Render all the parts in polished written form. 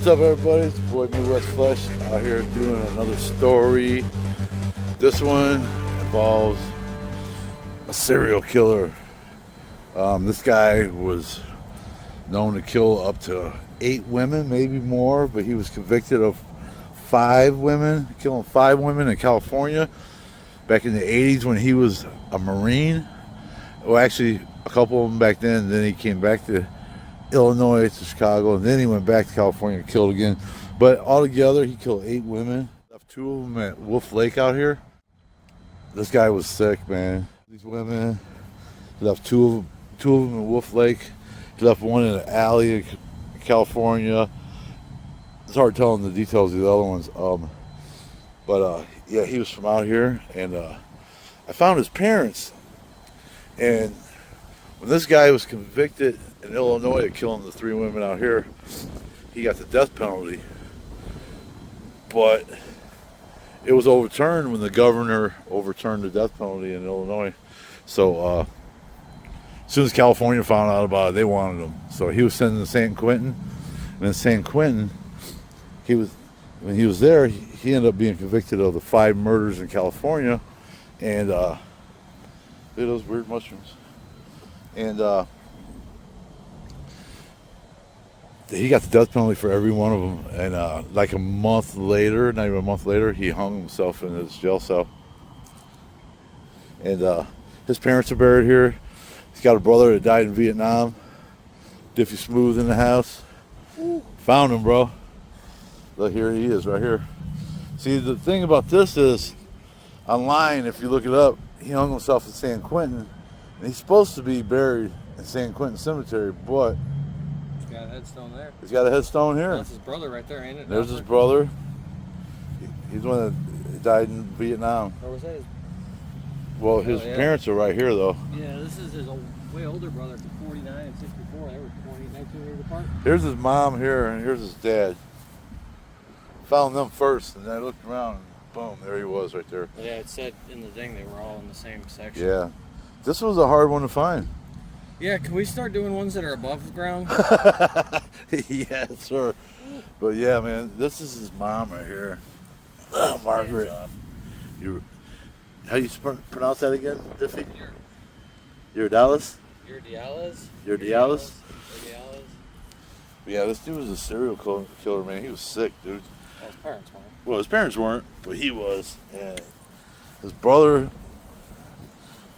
What's up, everybody? It's your boy Midwest Flesh out here doing another story. This one involves a serial killer. This guy was known to kill up to 8 women, maybe more, but he was convicted of 5 women, killing 5 women in California back in the 80s when he was a Marine. Well, actually, a couple of them back then. Then he came back to Illinois, to Chicago, and then he went back to California and killed again. But altogether, he killed 8 women. Left 2 of them at Wolf Lake out here. This guy was sick, man. These women, he left two of them in Wolf Lake. He left one in an alley in California. It's hard telling the details of the other ones. Yeah, he was from out here, and I found his parents. And when this guy was convicted in Illinois of killing the 3 women out here, he got the death penalty. But it was overturned when the governor overturned the death penalty in Illinois. So as soon as California found out about it, they wanted him. So he was sent to San Quentin. And in San Quentin, when he was there, he ended up being convicted of the 5 murders in California. And look at those weird mushrooms. And he got the death penalty for every one of them. And like a month later, not even a month later, he hung himself in his jail cell. And his parents are buried here. He's got a brother that died in Vietnam. Diffy Smooth in the house. Found him, bro. Look, here he is right here. See, the thing about this is, online, if you look it up, he hung himself in San Quentin. And he's supposed to be buried in San Quentin Cemetery, but he's got a headstone there. He's got a headstone here. That's his brother right there, ain't it? There's his brother. He's the one that died in Vietnam. Or was that his? Well, his parents are right here, though. Yeah, this is his way older brother, 49 and 64. They were 19 years apart. Here's his mom here, and here's his dad. Found them first, and I looked around, and boom, there he was right there. Yeah, it said in the thing they were all in the same section. Yeah. This was a hard one to find. Yeah, can we start doing ones that are above the ground? Yeah, sure. But yeah, man, this is his mom right here. Margaret. How do you pronounce that again, Diffy? Urdiales? Urdiales? Urdiales? Yeah, this dude was a serial killer, man. He was sick, dude. Well, his parents weren't. Well, his parents weren't, but he was. And his brother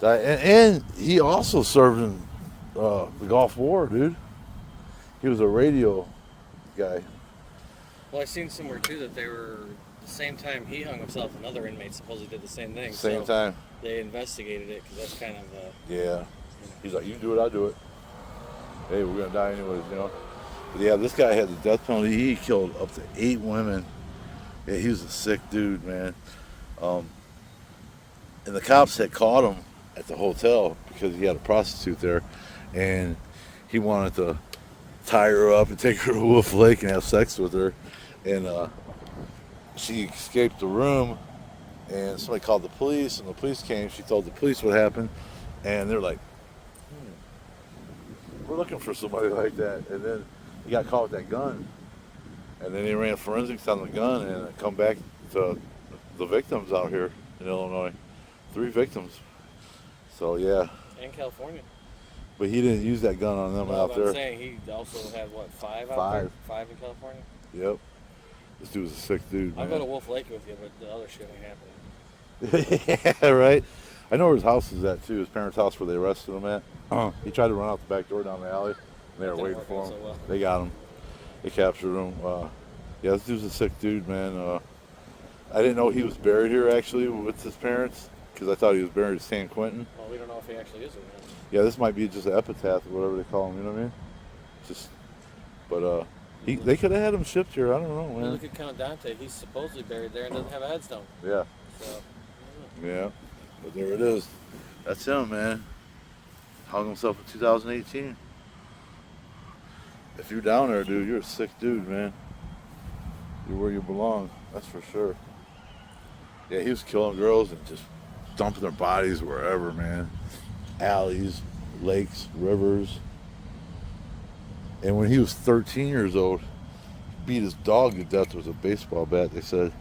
died. And he also served in the Gulf War, dude. He was a radio guy. Well, I seen somewhere, too, that they were, the same time he hung himself, another inmate supposedly did the same thing. Same time. They investigated it, because that's kind of... Yeah. He's like, you can do it, I'll do it. Hey, we're going to die anyways, you know. But yeah, this guy had the death penalty. He killed up to 8 women. Yeah, he was a sick dude, man. And the cops had caught him at the hotel because he had a prostitute there, and he wanted to tie her up and take her to Wolf Lake and have sex with her. And she escaped the room, and somebody called the police, and the police came. She told the police what happened, and they're like, we're looking for somebody like that. And then he got caught with that gun, and then he ran forensics on the gun, and it come back to the victims out here in Illinois. 3 victims. So yeah. In California. But he didn't use that gun on them out there. I'm saying he also had what, 5 out 5. there? 5 in California. Yep. This dude was a sick dude, man. I'll go to Wolf Lake with you, but the other shit ain't happening. Yeah, right. I know where his house is at too. His parents' house where they arrested him at. He tried to run out the back door down the alley, and they were waiting for him. So well. They got him. They captured him. Yeah, this dude's a sick dude, man. I didn't know he was buried here actually with his parents, because I thought he was buried in San Quentin. Well, we don't know if he actually is or not. Yeah, this might be just an epitaph or whatever they call him. You know what I mean? But they could have had him shipped here. I don't know, man. Look at Count Dante. He's supposedly buried there and doesn't have a headstone. Yeah. So. Yeah. But there it is. That's him, man. Hung himself in 2018. If you're down there, dude, you're a sick dude, man. You're where you belong. That's for sure. Yeah, he was killing girls and just dumping their bodies wherever, man. Alleys, lakes, rivers. And when he was 13 years old, beat his dog to death with a baseball bat, they said.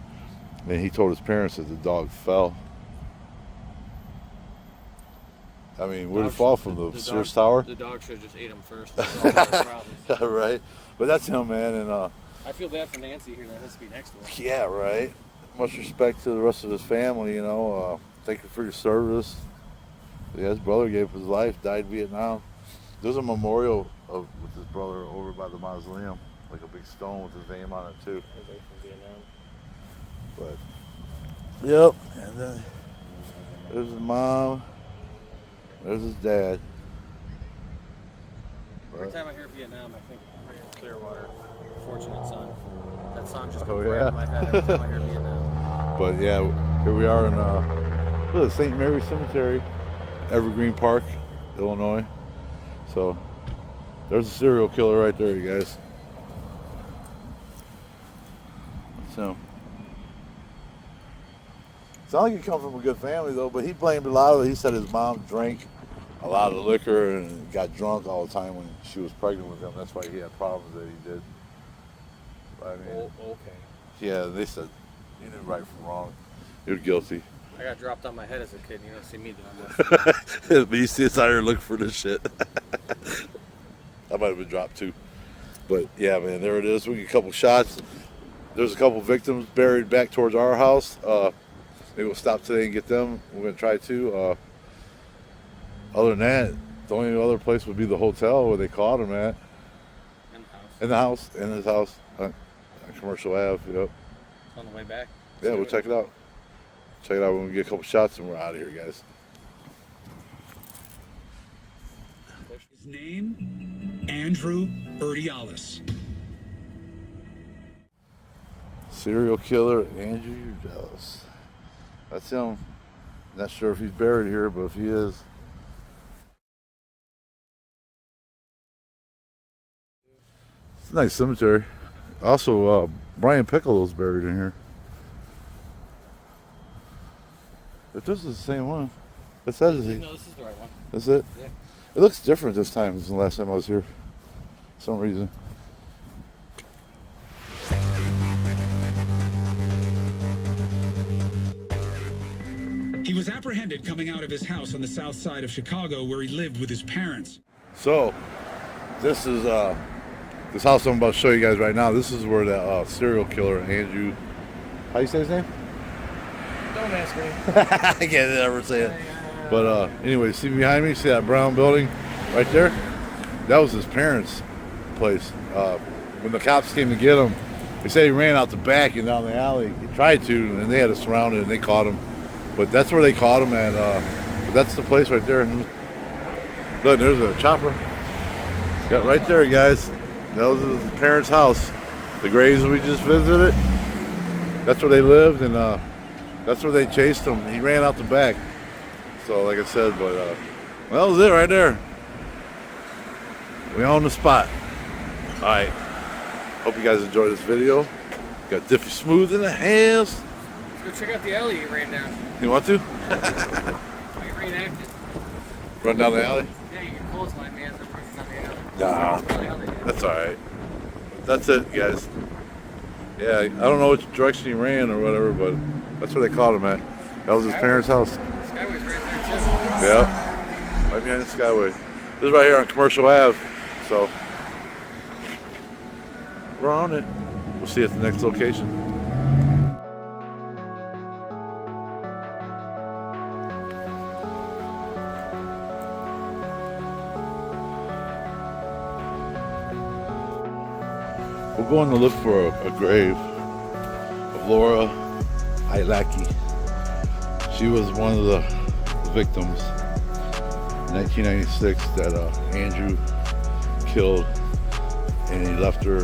And he told his parents that the dog fell. I mean, where did it fall from? The Sears Tower? The dog should have just ate him first. That's all problems. Right. But that's him, man. And I feel bad for Nancy here. That has to be next to him. yeah, right. Much respect to the rest of his family, you know. Thank you for your service. Yeah, his brother gave up his life, died in Vietnam. There's a memorial with his brother over by the mausoleum, like a big stone with his name on it too. Everybody from Vietnam. But yep, and then there's his mom. There's his dad. Every time I hear Vietnam, I think of Clearwater, Fortunate Son. That song just Oh, goes right yeah. in my head every time I hear Vietnam. But yeah, here we are in St. Mary's Cemetery, Evergreen Park, Illinois. So there's a serial killer right there, you guys. So it's not like he comes from a good family though, but he blamed a lot of it. He said his mom drank a lot of liquor and got drunk all the time when she was pregnant with him. That's why he had problems that he did. I mean, Okay. yeah, they said he did right from wrong. You're guilty. I got dropped on my head as a kid, and you don't see me doing this. But you see us out here looking for this shit. I might have been dropped too. But yeah, man, there it is. We get a couple shots. There's a couple victims buried back towards our house. Maybe we'll stop today and get them. We're going to try to. Other than that, the only other place would be the hotel where they caught him at. In the house. In his house. On Commercial Ave, yep. On the way back. Yeah, we'll check it out. Check it out when we get a couple shots and we're out of here, guys. His name, Andrew Urdiales. Serial killer Andrew Urdiales. That's him. Not sure if he's buried here, but if he is. It's a nice cemetery. Also, Brian Piccolo's buried in here. If this is the same one, it says it. No, this is the right one. That's it? Yeah. It looks different this time than the last time I was here. For some reason. He was apprehended coming out of his house on the south side of Chicago where he lived with his parents. So, this is this house I'm about to show you guys right now. This is where the serial killer Andrew, how you say his name? Don't ask me. I can't ever say it. But anyway, see behind me, see that brown building right there? That was his parents' place. When the cops came to get him, they said he ran out the back and down the alley. He tried to, and they had it surrounded, and they caught him. But that's where they caught him, and that's the place right there. Look, there's a chopper. Got right there, guys. That was his parents' house. The graves we just visited, that's where they lived, and that's where they chased him. He ran out the back. So, like I said, but well, that was it right there. We on the spot. All right. Hope you guys enjoyed this video. Got Diffy Smooth in the house. Let's go check out the alley you ran down. You want to? You reenacted. Run down the alley? Yeah, you can clothesline me as I'm running down the alley. Nah, That's really how they do it. that's all right. That's it, guys. Yeah, I don't know which direction he ran or whatever, but that's where they caught him at. That was his parents' house. Skyway's right there, too. Yeah, right behind the Skyway. This is right here on Commercial Ave, so we're on it. We'll see you at the next location. We're going to look for a grave of Laura Uylaki. She was one of the victims in 1996 that Andrew killed, and he left her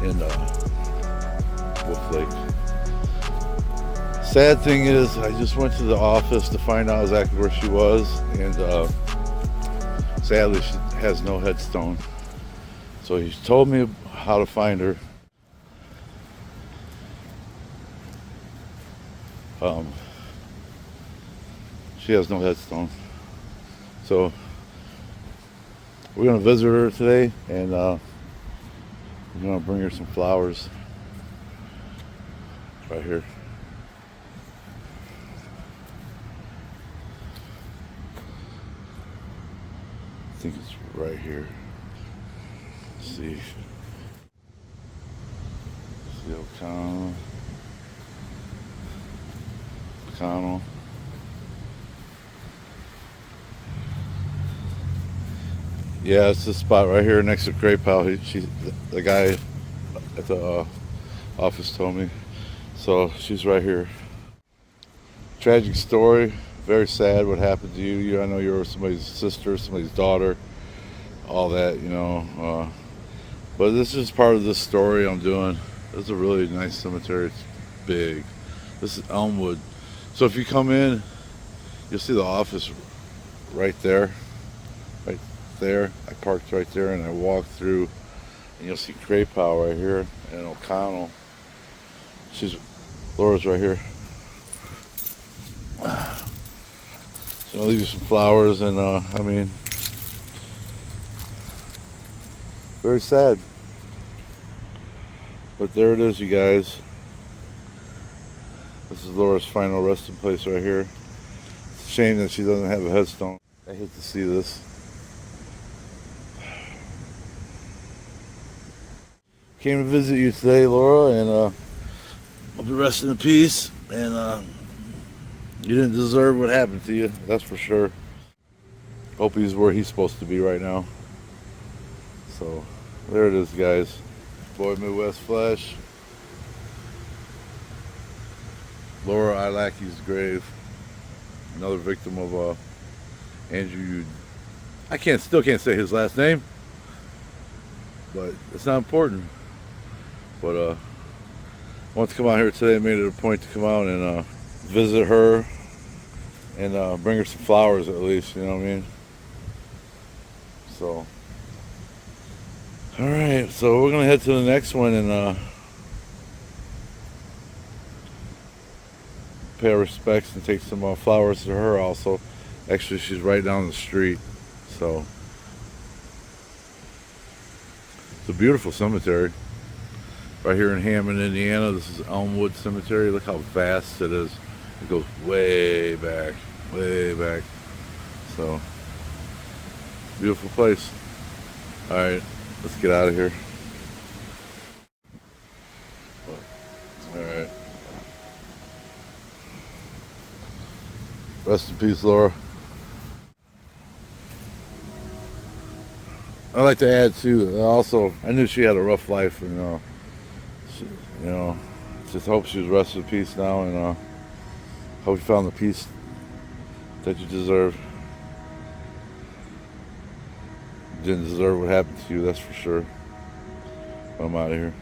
in Wolf Lake. Sad thing is, I just went to the office to find out exactly where she was, and sadly she has no headstone. So he told me how to find her. She has no headstone. So we're gonna visit her today and I'm gonna bring her some flowers right here. I think it's right here. Let's see. See O'Connell. Yeah, it's this spot right here next to Grape House. The guy at the office told me. So she's right here. Tragic story. Very sad what happened to you. I know you were somebody's sister, somebody's daughter, all that, you know. But this is part of this story I'm doing. This is a really nice cemetery. It's big. This is Elmwood. So if you come in, you'll see the office right there. Right there. I parked right there and I walked through, and you'll see Craypow right here and O'Connell. Laura's right here. So I'll leave you some flowers, and I mean, very sad. But there it is, you guys. This is Laura's final resting place right here. It's a shame that she doesn't have a headstone. I hate to see this. Came to visit you today, Laura, and I'll be resting in peace. And you didn't deserve what happened to you, that's for sure. Hope he's where he's supposed to be right now. So there it is, guys. Boy Midwest Flesh. Laura Uylaki's grave. Another victim of Andrew. Still can't say his last name, but it's not important. But I want to come out here today. I made it a point to come out and visit her and bring her some flowers at least, you know what I mean? So, alright, so we're going to head to the next one and pay our respects and take some flowers to her also. Actually, she's right down the street, so it's a beautiful cemetery. Right here in Hammond, Indiana. This is Elmwood Cemetery. Look how vast it is. It goes way back, way back. So, beautiful place. Alright, let's get out of here. Alright. Rest in peace, Laura. I'd like to add too, also, I knew she had a rough life, just hope she was resting in peace now, and hope you found the peace that you deserve. You didn't deserve what happened to you, that's for sure. I'm out of here.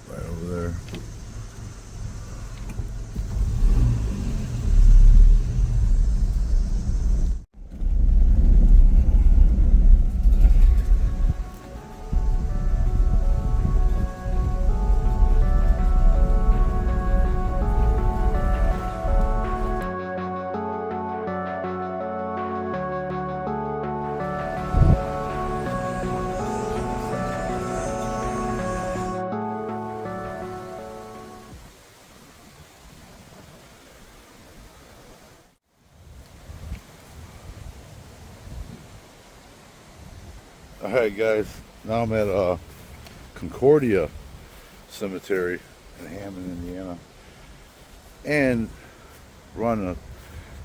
Right over there. Alright guys, now I'm at Concordia Cemetery in Hammond, Indiana, and we're on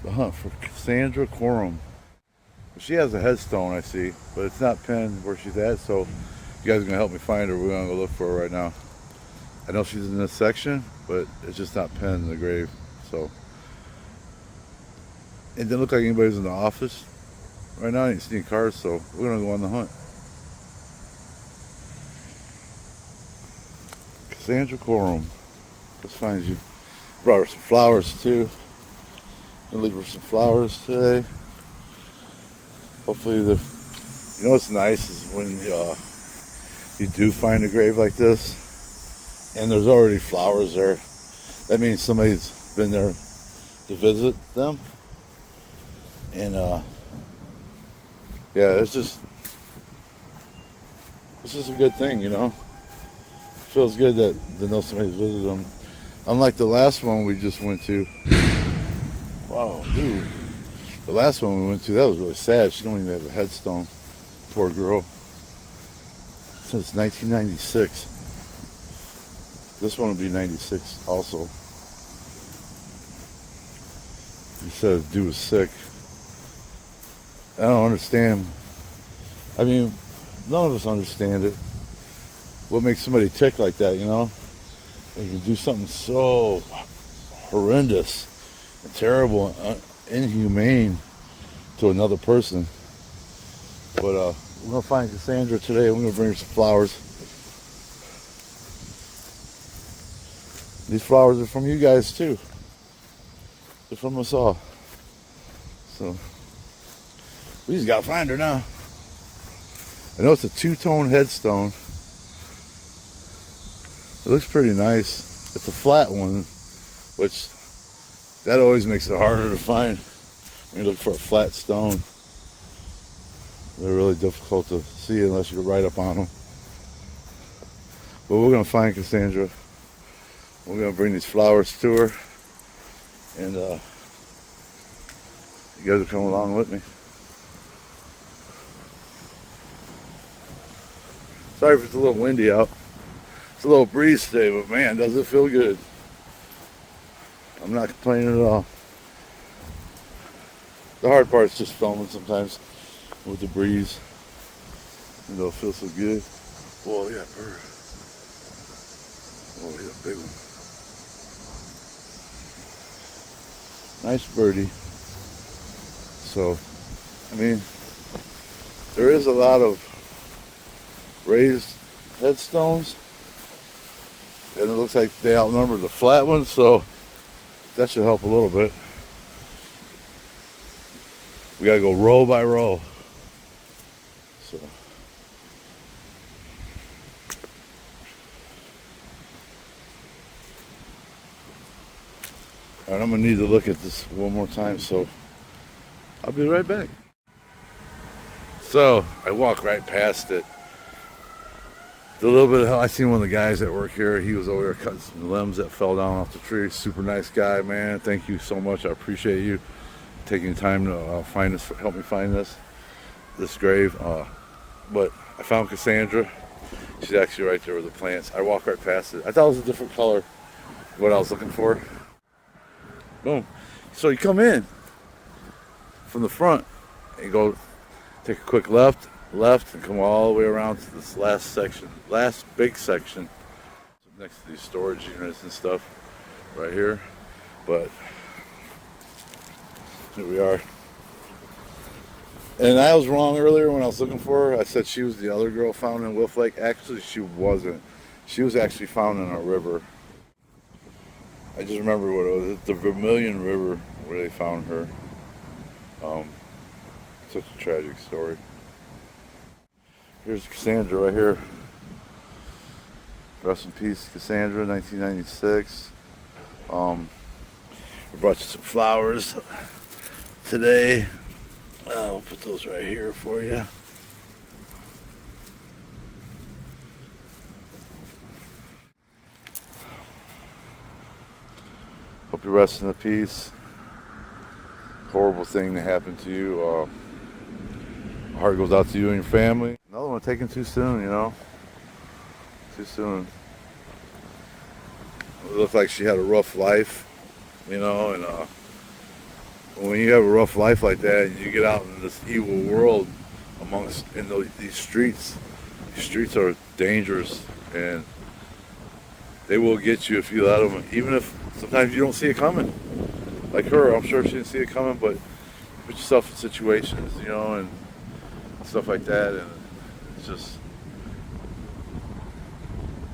the hunt for Cassandra Corum. She has a headstone, I see, but it's not pinned where she's at, so you guys are going to help me find her. We're going to go look for her right now. I know she's in this section, but it's just not pinned in the grave, so. It didn't look like anybody's in the office right now. I ain't seeing cars, so we're going to go on the hunt. Cassandra Corum. Let's find you. Brought her some flowers too. Gonna leave her some flowers today. Hopefully the, you know what's nice is when you do find a grave like this and there's already flowers there. That means somebody's been there to visit them. And yeah, it's just a good thing, you know. Feels good that to know somebody's visited them. Unlike the last one we just went to. Wow, dude. The last one we went to, that was really sad. She don't even have a headstone. Poor girl. Since 1996. This one will be 96 also. He said dude was sick. I don't understand. I mean, none of us understand it. What makes somebody tick like that, you know? They can do something so horrendous and terrible and inhumane to another person. But we're going to find Cassandra today. We're going to bring her some flowers. These flowers are from you guys too. They're from us all. So we just got to find her now. I know it's a two-tone headstone. It looks pretty nice. It's a flat one, which that always makes it harder to find when you look for a flat stone. They're really difficult to see unless you're right up on them. But we're going to find Cassandra. We're going to bring these flowers to her. And you guys will come along with me. Sorry if it's a little windy out. It's a little breeze today, but man, does it feel good. I'm not complaining at all. The hard part is just filming sometimes with the breeze. You know, it feels so good. Whoa, yeah, bird. Oh, yeah, big one. Nice birdie. So, I mean, there is a lot of raised headstones. And it looks like they outnumber the flat ones, so that should help a little bit. We gotta go row by row. So. All right, I'm gonna need to look at this one more time, so I'll be right back. So I walked right past it. A little bit of hell. I seen one of the guys that work here. He was over there cutting some limbs that fell down off the tree. Super nice guy, man. Thank you so much. I appreciate you taking time to find this, help me find this grave. But I found Cassandra. She's actually right there with the plants. I walked right past it. I thought it was a different color. What I was looking for. Boom. So you come in from the front and go take a quick left and come all the way around to this last big section next to these storage units and stuff right here. But here we are. And I was wrong earlier when I was looking for her. I said she was the other girl found in Wolf Lake. Actually, she wasn't. She was actually found in a river. I just remember what it was. It's the Vermilion River where they found her. Such a tragic story. Here's Cassandra right here. Rest in peace, Cassandra, 1996. We brought you some flowers today. I'll put those right here for you. Hope you rest in peace. Horrible thing that happened to you. Heart goes out to you and your family. Another one taken too soon, you know. Too soon. It looked like she had a rough life, you know, and when you have a rough life like that, and you get out in this evil world these streets. These streets are dangerous, and they will get you if you let them. Even if sometimes you don't see it coming. Like her, I'm sure she didn't see it coming, but you put yourself in situations, you know, and stuff like that, and it's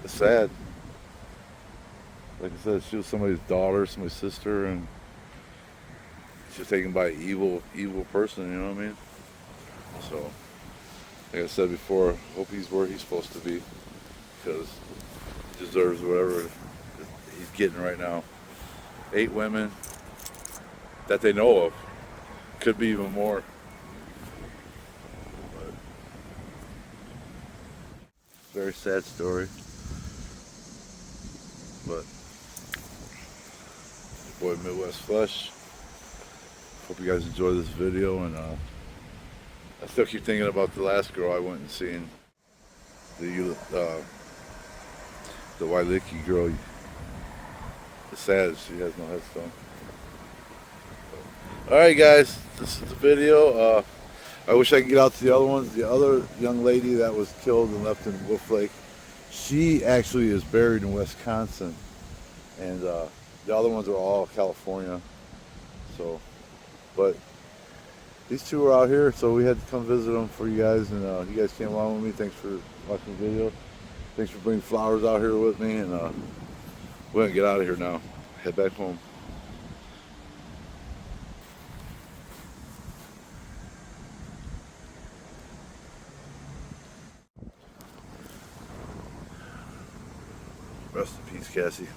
sad. like I said, she was somebody's daughter, somebody's sister, and she was taken by an evil person, you know what I mean? So, like I said before, hope he's where he's supposed to be, because he deserves whatever he's getting right now. 8 women that they know of. Could be even more. But very sad story. But boy, Midwest Flesh. Hope you guys enjoy this video, and I still keep thinking about the last girl I went and seen. The Uylaki girl. It's sad she has no headstone. Alright guys, this is the video. I wish I could get out to the other ones. The other young lady that was killed and left in Wolf Lake, she actually is buried in Wisconsin. And the other ones are all California. So, but these two are out here, so we had to come visit them for you guys. And you guys came along with me. Thanks for watching the video. Thanks for bringing flowers out here with me. And we're going to get out of here now. Head back home. Rest in peace, Cassie.